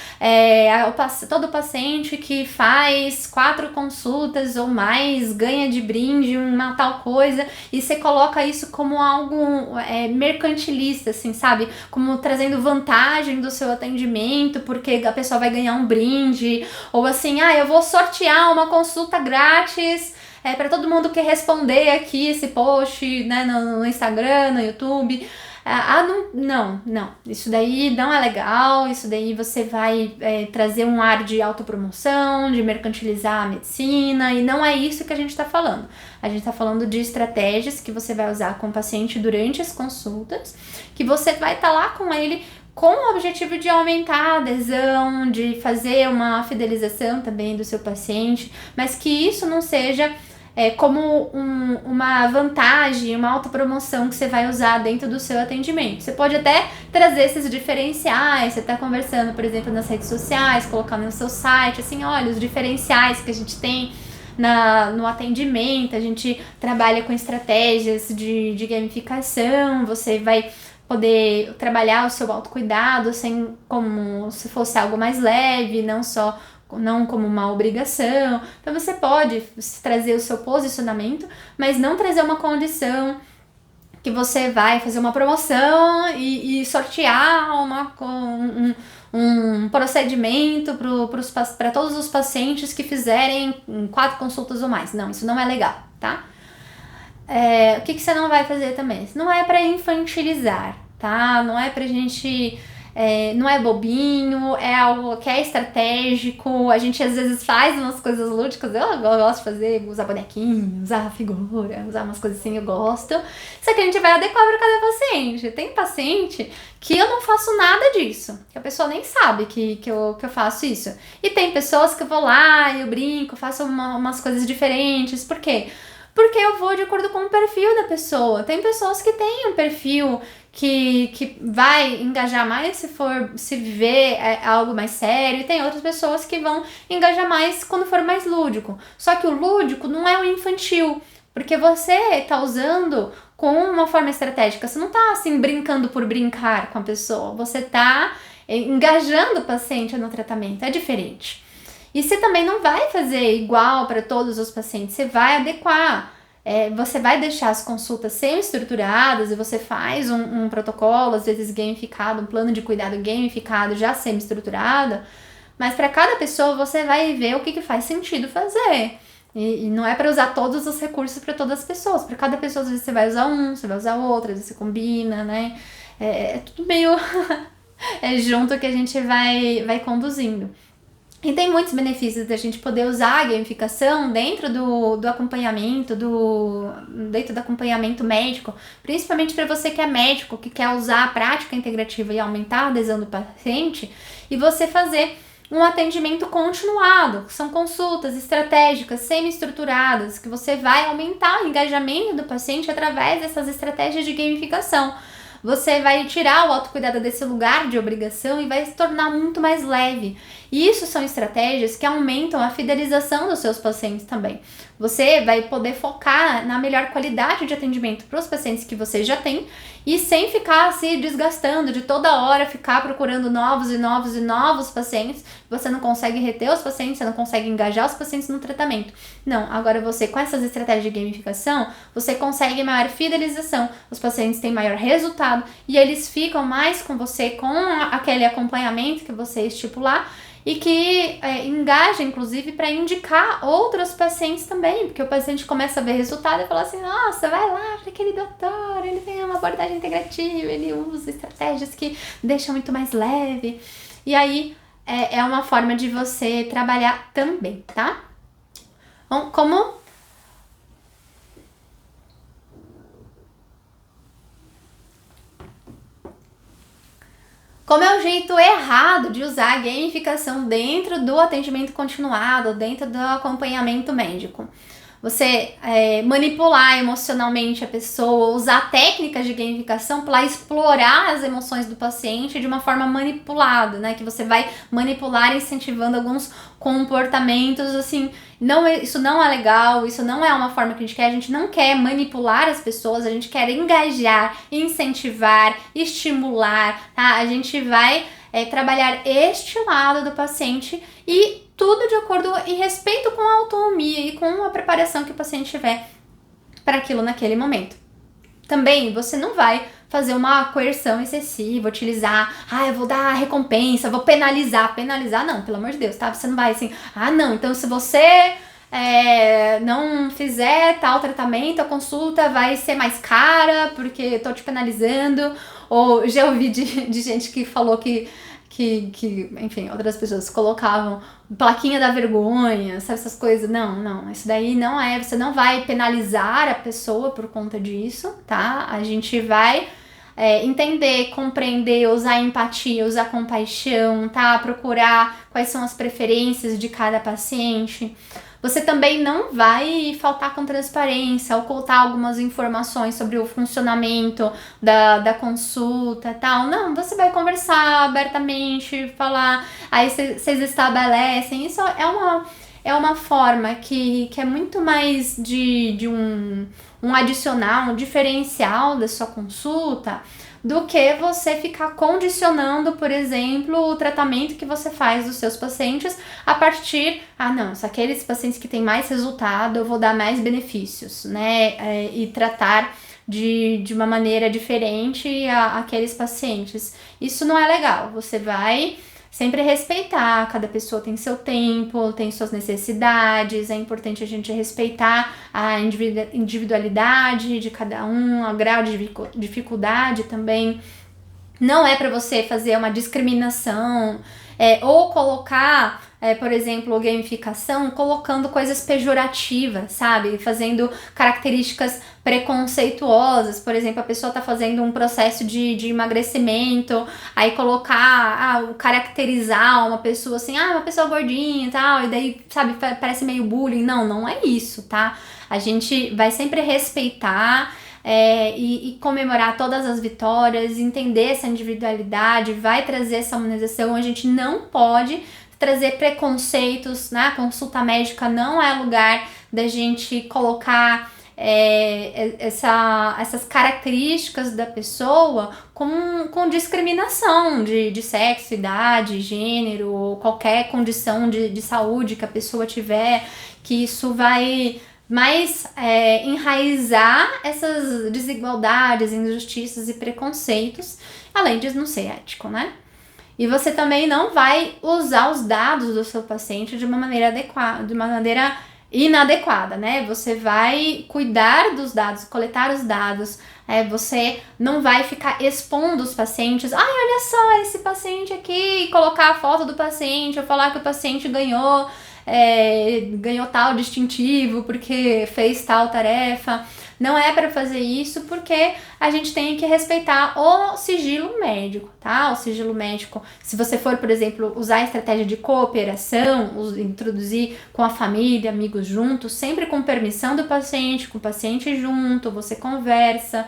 todo paciente que faz 4 consultas ou mais ganha de brinde uma tal coisa, e você coloca isso como algo mercantilista, assim, sabe? Como trazendo vantagem do seu atendimento, porque a pessoa vai ganhar um brinde, ou assim, eu vou sortear uma consulta grátis para todo mundo que responder aqui esse post, né, no Instagram, no YouTube. Não, isso daí não é legal, isso daí você vai trazer um ar de autopromoção, de mercantilizar a medicina, e não é isso que a gente está falando. A gente está falando de estratégias que você vai usar com o paciente durante as consultas, que você vai estar lá com ele com o objetivo de aumentar a adesão, de fazer uma fidelização também do seu paciente, mas que isso não seja como uma vantagem, uma autopromoção que você vai usar dentro do seu atendimento. Você pode até trazer esses diferenciais, você está conversando, por exemplo, nas redes sociais, colocar no seu site, assim, olha, os diferenciais que a gente tem no atendimento, a gente trabalha com estratégias de gamificação, você vai poder trabalhar o seu autocuidado como se fosse algo mais leve, não como uma obrigação. Então você pode trazer o seu posicionamento, mas não trazer uma condição que você vai fazer uma promoção e sortear um procedimento para todos os pacientes que fizerem 4 consultas ou mais. Não, isso não é legal, tá? O que você não vai fazer também? Isso não é para infantilizar, tá? Não é pra gente não é bobinho, é algo que é estratégico. A gente às vezes faz umas coisas lúdicas, eu gosto de fazer, usar bonequinho, usar figura, usar umas coisas assim, eu gosto. Só que a gente vai adequar para cada paciente. Tem paciente que eu não faço nada disso, que a pessoa nem sabe que eu faço isso. E tem pessoas que eu vou lá, eu brinco, faço umas coisas diferentes. Por quê? Porque eu vou de acordo com o perfil da pessoa. Tem pessoas que têm um perfil que vai engajar mais se viver algo mais sério, e tem outras pessoas que vão engajar mais quando for mais lúdico. Só que o lúdico não é o infantil, porque você tá usando com uma forma estratégica, você não tá assim brincando por brincar com a pessoa, você tá engajando o paciente no tratamento, é diferente. E você também não vai fazer igual para todos os pacientes, você vai adequar. Você vai deixar as consultas semi-estruturadas e você faz um protocolo, às vezes gamificado, um plano de cuidado gamificado, já semi-estruturado, mas para cada pessoa você vai ver o que faz sentido fazer. E não é para usar todos os recursos para todas as pessoas. Para cada pessoa, às vezes você vai usar um, você vai usar outro, às vezes você combina, né? É tudo meio junto que a gente vai conduzindo. E tem muitos benefícios da gente poder usar a gamificação dentro do acompanhamento, dentro do acompanhamento médico, principalmente para você que é médico, que quer usar a prática integrativa e aumentar a adesão do paciente, e você fazer um atendimento continuado, que são consultas estratégicas, semi-estruturadas, que você vai aumentar o engajamento do paciente através dessas estratégias de gamificação. Você vai tirar o autocuidado desse lugar de obrigação e vai se tornar muito mais leve. E isso são estratégias que aumentam a fidelização dos seus pacientes também. Você vai poder focar na melhor qualidade de atendimento para os pacientes que você já tem e sem ficar se desgastando de toda hora ficar procurando novos e novos e novos pacientes. Você não consegue reter os pacientes, você não consegue engajar os pacientes no tratamento. Não, agora você, com essas estratégias de gamificação, você consegue maior fidelização, os pacientes têm maior resultado e eles ficam mais com você, com aquele acompanhamento que você estipular, e que engaja, inclusive, para indicar outros pacientes também, porque o paciente começa a ver resultado e fala assim, nossa, vai lá para aquele doutor, ele tem uma abordagem integrativa, ele usa estratégias que deixam muito mais leve. E aí, é uma forma de você trabalhar também, tá? Bom, como é o jeito errado de usar a gamificação dentro do atendimento continuado, dentro do acompanhamento médico. Você manipular emocionalmente a pessoa, usar técnicas de gamificação para explorar as emoções do paciente de uma forma manipulada, né? Que você vai manipular incentivando alguns comportamentos, assim, isso não é legal, isso não é uma forma que a gente não quer manipular as pessoas, a gente quer engajar, incentivar, estimular, tá? A gente vai trabalhar este lado do paciente e tudo de acordo e respeito com a autonomia e com a preparação que o paciente tiver para aquilo naquele momento. Também você não vai fazer uma coerção excessiva, utilizar, eu vou dar recompensa, vou penalizar não, pelo amor de Deus, tá? Você não vai assim, não, então se você não fizer tal tratamento, a consulta vai ser mais cara porque eu tô te penalizando. Ou já ouvi de gente que falou que, enfim, outras pessoas colocavam plaquinha da vergonha, sabe, essas coisas. Não, isso daí não é, você não vai penalizar a pessoa por conta disso, tá? A gente vai entender, compreender, usar empatia, usar compaixão, tá? Procurar quais são as preferências de cada paciente. Você também não vai faltar com transparência, ocultar algumas informações sobre o funcionamento da consulta e tal. Não, você vai conversar abertamente, falar, aí vocês estabelecem. Isso é uma forma que é muito mais de um adicional, um diferencial da sua consulta, do que você ficar condicionando, por exemplo, o tratamento que você faz dos seus pacientes a partir, se aqueles pacientes que têm mais resultado, eu vou dar mais benefícios, né? E tratar de uma maneira diferente aqueles pacientes. Isso não é legal, você vai sempre respeitar, cada pessoa tem seu tempo, tem suas necessidades, é importante a gente respeitar a individualidade de cada um, o grau de dificuldade também. Não é para você fazer uma discriminação, ou colocar, por exemplo, gamificação, colocando coisas pejorativas, sabe? Fazendo características preconceituosas. Por exemplo, a pessoa tá fazendo um processo de emagrecimento, aí colocar, caracterizar uma pessoa assim, uma pessoa gordinha e tal, e daí, sabe, parece meio bullying. Não, não é isso, tá? A gente vai sempre respeitar e comemorar todas as vitórias, entender essa individualidade, vai trazer essa humanização. A gente não pode trazer preconceitos, né? A consulta médica não é lugar da gente colocar essas características da pessoa com discriminação de sexo, idade, gênero, qualquer condição de saúde que a pessoa tiver, que isso vai mais enraizar essas desigualdades, injustiças e preconceitos, além de não ser ético, né? E você também não vai usar os dados do seu paciente de uma maneira adequada, de uma maneira inadequada, né? Você vai cuidar dos dados, coletar os dados, você não vai ficar expondo os pacientes. Olha só esse paciente aqui, colocar a foto do paciente, ou falar que o paciente ganhou tal distintivo porque fez tal tarefa. Não é para fazer isso, porque a gente tem que respeitar o sigilo médico, tá? O sigilo médico, se você for, por exemplo, usar a estratégia de cooperação, introduzir com a família, amigos juntos, sempre com permissão do paciente, com o paciente junto, você conversa,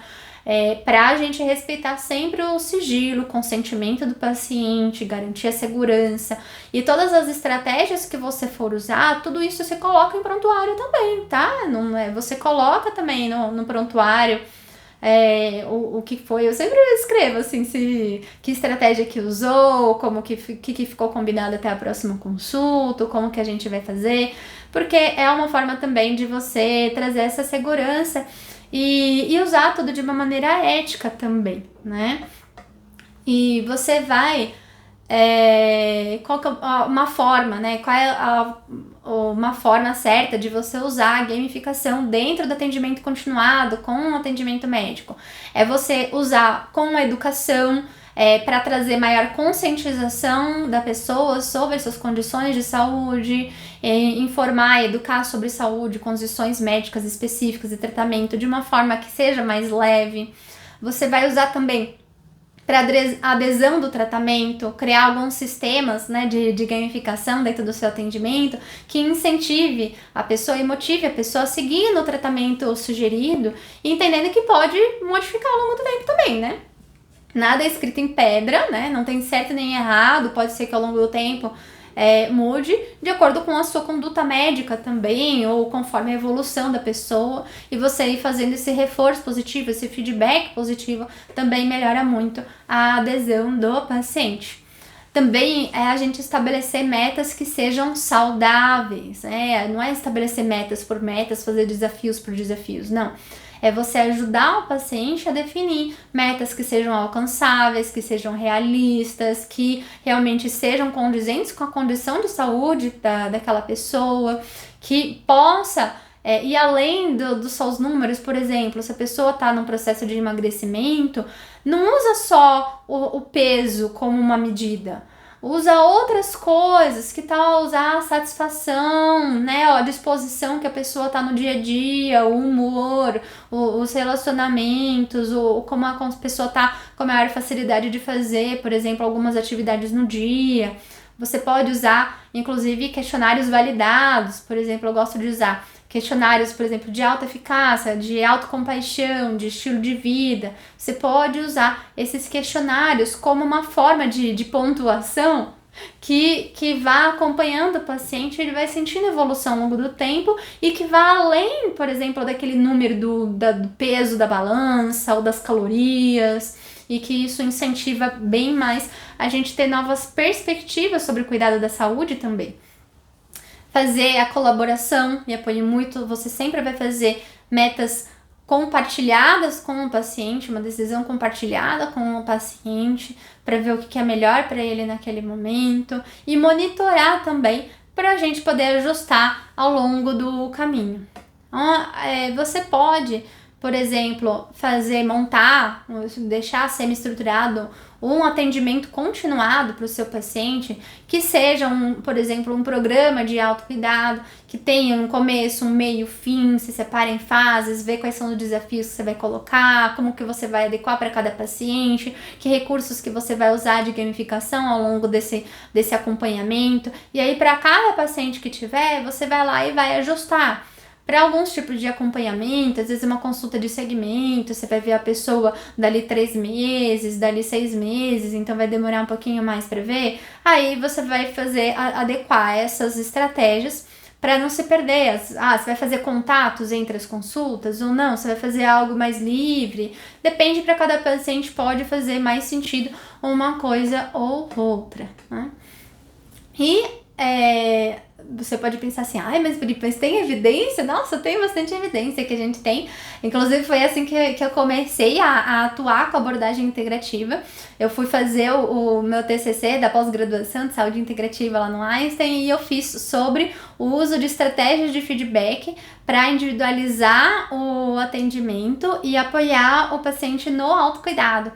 pra gente respeitar sempre o sigilo, o consentimento do paciente, garantir a segurança. E todas as estratégias que você for usar, tudo isso você coloca em prontuário também, tá? Não é, você coloca também no prontuário o que foi. Eu sempre escrevo assim, que estratégia que usou, como que ficou combinado até a próxima consulta, como que a gente vai fazer, porque é uma forma também de você trazer essa segurança e usar tudo de uma maneira ética também, né? E você vai... qual que é uma forma, né? Qual é uma forma certa de você usar a gamificação dentro do atendimento continuado com o atendimento médico? É você usar com a educação, para trazer maior conscientização da pessoa sobre suas condições de saúde, informar, educar sobre saúde, condições médicas específicas e tratamento de uma forma que seja mais leve. Você vai usar também para adesão do tratamento, criar alguns sistemas, né, de gamificação dentro do seu atendimento que incentive a pessoa e motive a pessoa a seguir no tratamento sugerido, entendendo que pode modificar ao longo do tempo também, né? Nada é escrito em pedra, né? Não tem certo nem errado, pode ser que ao longo do tempo mude de acordo com a sua conduta médica também, ou conforme a evolução da pessoa, e você ir fazendo esse reforço positivo, esse feedback positivo, também melhora muito a adesão do paciente. Também é a gente estabelecer metas que sejam saudáveis, né? Não é estabelecer metas por metas, fazer desafios por desafios, não. É você ajudar o paciente a definir metas que sejam alcançáveis, que sejam realistas, que realmente sejam condizentes com a condição de saúde daquela pessoa, que possa ir além dos seus números. Por exemplo, se a pessoa está num processo de emagrecimento, não usa só o peso como uma medida. Usa outras coisas, que tal usar a satisfação, né, a disposição que a pessoa tá no dia a dia, o humor, os relacionamentos, como a pessoa tá com a maior facilidade de fazer, por exemplo, algumas atividades no dia. Você pode usar, inclusive, questionários validados. Por exemplo, eu gosto de usar questionários, por exemplo, de alta eficácia, de autocompaixão, de estilo de vida. Você pode usar esses questionários como uma forma de pontuação que vá acompanhando o paciente, ele vai sentindo evolução ao longo do tempo e que vá além, por exemplo, daquele número do peso da balança ou das calorias, e que isso incentiva bem mais a gente ter novas perspectivas sobre o cuidado da saúde também. Fazer a colaboração, me apoio muito, você sempre vai fazer metas compartilhadas com o paciente, uma decisão compartilhada com o paciente, para ver o que é melhor para ele naquele momento, e monitorar também para a gente poder ajustar ao longo do caminho. Então, você pode por exemplo, montar, deixar semi-estruturado um atendimento continuado para o seu paciente, que seja, por exemplo, um programa de autocuidado, que tenha um começo, um meio, fim, se separe em fases, vê quais são os desafios que você vai colocar, como que você vai adequar para cada paciente, que recursos que você vai usar de gamificação ao longo desse acompanhamento. E aí, para cada paciente que tiver, você vai lá e vai ajustar. Para alguns tipos de acompanhamento, às vezes uma consulta de segmento, você vai ver a pessoa dali 3 meses, dali 6 meses, então vai demorar um pouquinho mais para ver. Aí você vai adequar essas estratégias para não se perder. Você vai fazer contatos entre as consultas ou não? Você vai fazer algo mais livre? Depende, para cada paciente pode fazer mais sentido uma coisa ou outra, né? E você pode pensar assim, mas tem evidência? Nossa, tem bastante evidência que a gente tem. Inclusive foi assim que eu comecei a atuar com a abordagem integrativa. Eu fui fazer o meu TCC da pós-graduação de saúde integrativa lá no Einstein e eu fiz sobre o uso de estratégias de feedback para individualizar o atendimento e apoiar o paciente no autocuidado.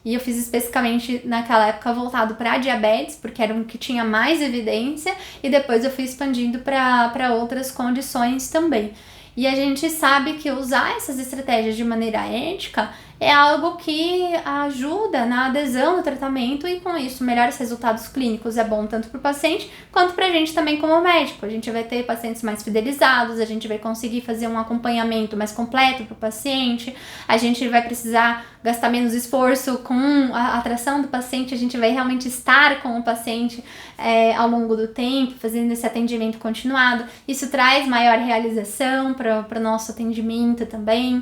E eu fiz especificamente naquela época voltado para diabetes, porque era um que tinha mais evidência, e depois eu fui expandindo para outras condições também. E a gente sabe que usar essas estratégias de maneira ética é algo que ajuda na adesão ao tratamento e, com isso, melhores resultados clínicos. É bom tanto para o paciente quanto para a gente também como médico. A gente vai ter pacientes mais fidelizados, a gente vai conseguir fazer um acompanhamento mais completo para o paciente, a gente vai precisar gastar menos esforço com a atração do paciente, a gente vai realmente estar com o paciente ao longo do tempo, fazendo esse atendimento continuado. Isso traz maior realização para o nosso atendimento também.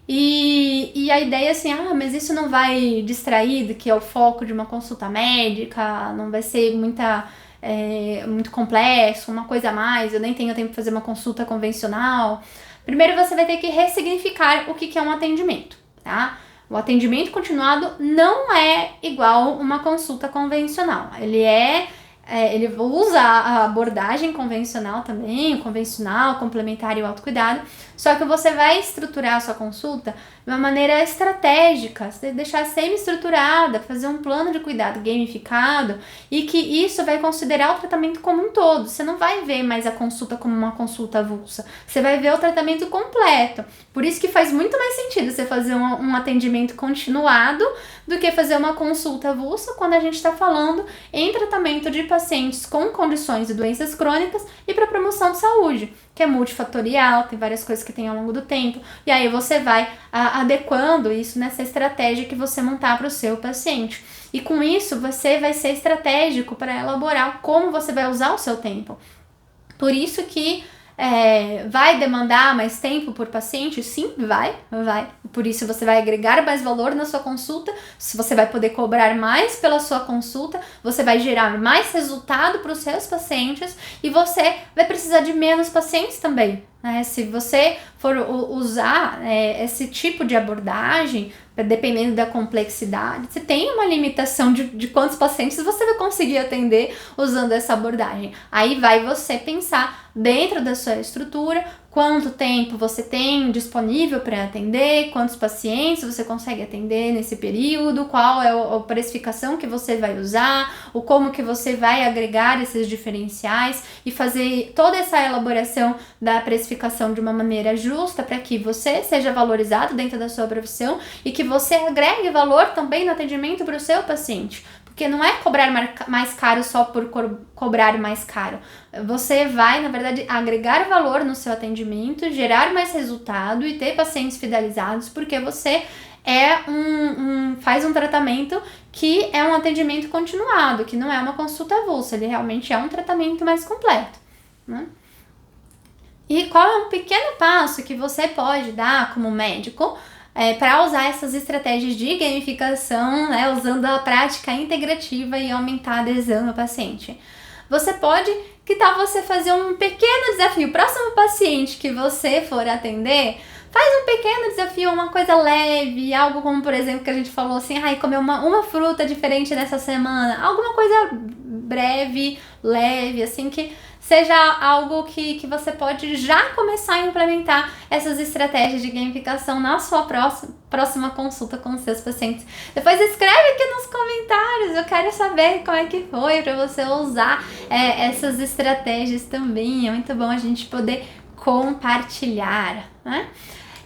E a ideia é assim, mas isso não vai distrair do que é o foco de uma consulta médica, não vai ser muito complexo, uma coisa a mais, eu nem tenho tempo para fazer uma consulta convencional. Primeiro você vai ter que ressignificar o que é um atendimento, tá? O atendimento continuado não é igual uma consulta convencional, ele usa a abordagem convencional também, o convencional, complementar e o autocuidado, só que você vai estruturar a sua consulta de uma maneira estratégica, deixar semi-estruturada, fazer um plano de cuidado gamificado e que isso vai considerar o tratamento como um todo. Você não vai ver mais a consulta como uma consulta avulsa, você vai ver o tratamento completo. Por isso que faz muito mais sentido você fazer um atendimento continuado do que fazer uma consulta avulsa quando a gente está falando em tratamento de pacientes com condições e doenças crônicas e para promoção de saúde, que é multifatorial, tem várias coisas que tem ao longo do tempo, e aí você vai adequando isso nessa estratégia que você montar para o seu paciente. E com isso, você vai ser estratégico para elaborar como você vai usar o seu tempo. Por isso que vai demandar mais tempo por paciente? Sim, vai. Por isso você vai agregar mais valor na sua consulta, se você vai poder cobrar mais pela sua consulta, você vai gerar mais resultado para os seus pacientes e você vai precisar de menos pacientes também. Se você for usar esse tipo de abordagem, dependendo da complexidade, você tem uma limitação de quantos pacientes você vai conseguir atender usando essa abordagem. Aí vai você pensar dentro da sua estrutura, quanto tempo você tem disponível para atender, quantos pacientes você consegue atender nesse período, qual é a precificação que você vai usar, o como que você vai agregar esses diferenciais e fazer toda essa elaboração da precificação de uma maneira justa para que você seja valorizado dentro da sua profissão e que você agregue valor também no atendimento para o seu paciente. Porque não é cobrar mais caro só por cobrar mais caro. Você vai, na verdade, agregar valor no seu atendimento, gerar mais resultado e ter pacientes fidelizados, porque você faz um tratamento que é um atendimento continuado, que não é uma consulta avulsa, ele realmente é um tratamento mais completo, né? E qual é um pequeno passo que você pode dar como médico para usar essas estratégias de gamificação, né, usando a prática integrativa e aumentar a adesão ao paciente? Você pode, que tal você fazer um pequeno desafio? Próximo paciente que você for atender, faz um pequeno desafio, uma coisa leve, algo como, por exemplo, que a gente falou assim, comer uma fruta diferente nessa semana, alguma coisa breve, leve, assim, que seja algo que você pode já começar a implementar essas estratégias de gamificação na sua próxima consulta com os seus pacientes. Depois escreve aqui nos comentários, eu quero saber como é que foi para você usar essas estratégias também. É muito bom a gente poder compartilhar, né?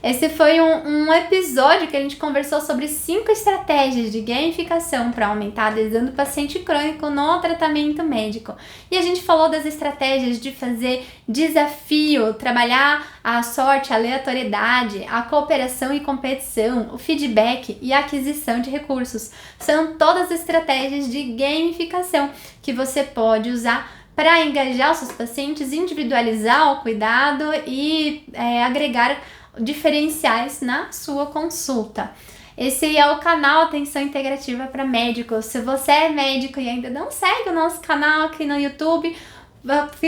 Esse foi um episódio que a gente conversou sobre 5 estratégias de gamificação para aumentar a adesão do paciente crônico no tratamento médico. E a gente falou das estratégias de fazer desafio, trabalhar a sorte, a aleatoriedade, a cooperação e competição, o feedback e a aquisição de recursos. São todas estratégias de gamificação que você pode usar para engajar os seus pacientes, individualizar o cuidado e agregar diferenciais na sua consulta. Esse é o canal Atenção Integrativa para Médicos. Se você é médico e ainda não segue o nosso canal aqui no YouTube,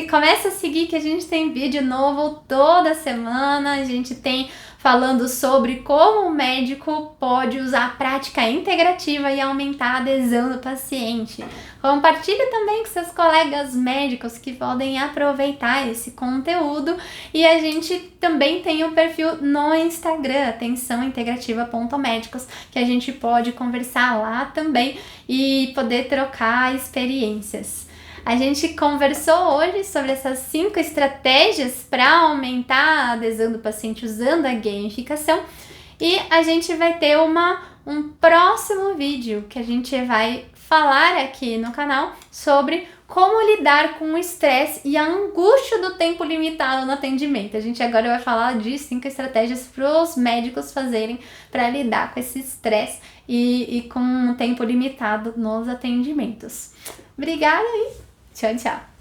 começa a seguir que a gente tem vídeo novo toda semana. A gente tem falando sobre como o médico pode usar a prática integrativa e aumentar a adesão do paciente. Compartilhe também com seus colegas médicos que podem aproveitar esse conteúdo. E a gente também tem um perfil no Instagram, atençãointegrativa.médicos, que a gente pode conversar lá também e poder trocar experiências. A gente conversou hoje sobre essas 5 estratégias para aumentar a adesão do paciente usando a gamificação e a gente vai ter um próximo vídeo que a gente vai falar aqui no canal sobre como lidar com o estresse e a angústia do tempo limitado no atendimento. A gente agora vai falar de 5 estratégias para os médicos fazerem para lidar com esse estresse e com um tempo limitado nos atendimentos. Obrigada e tchau, tchau!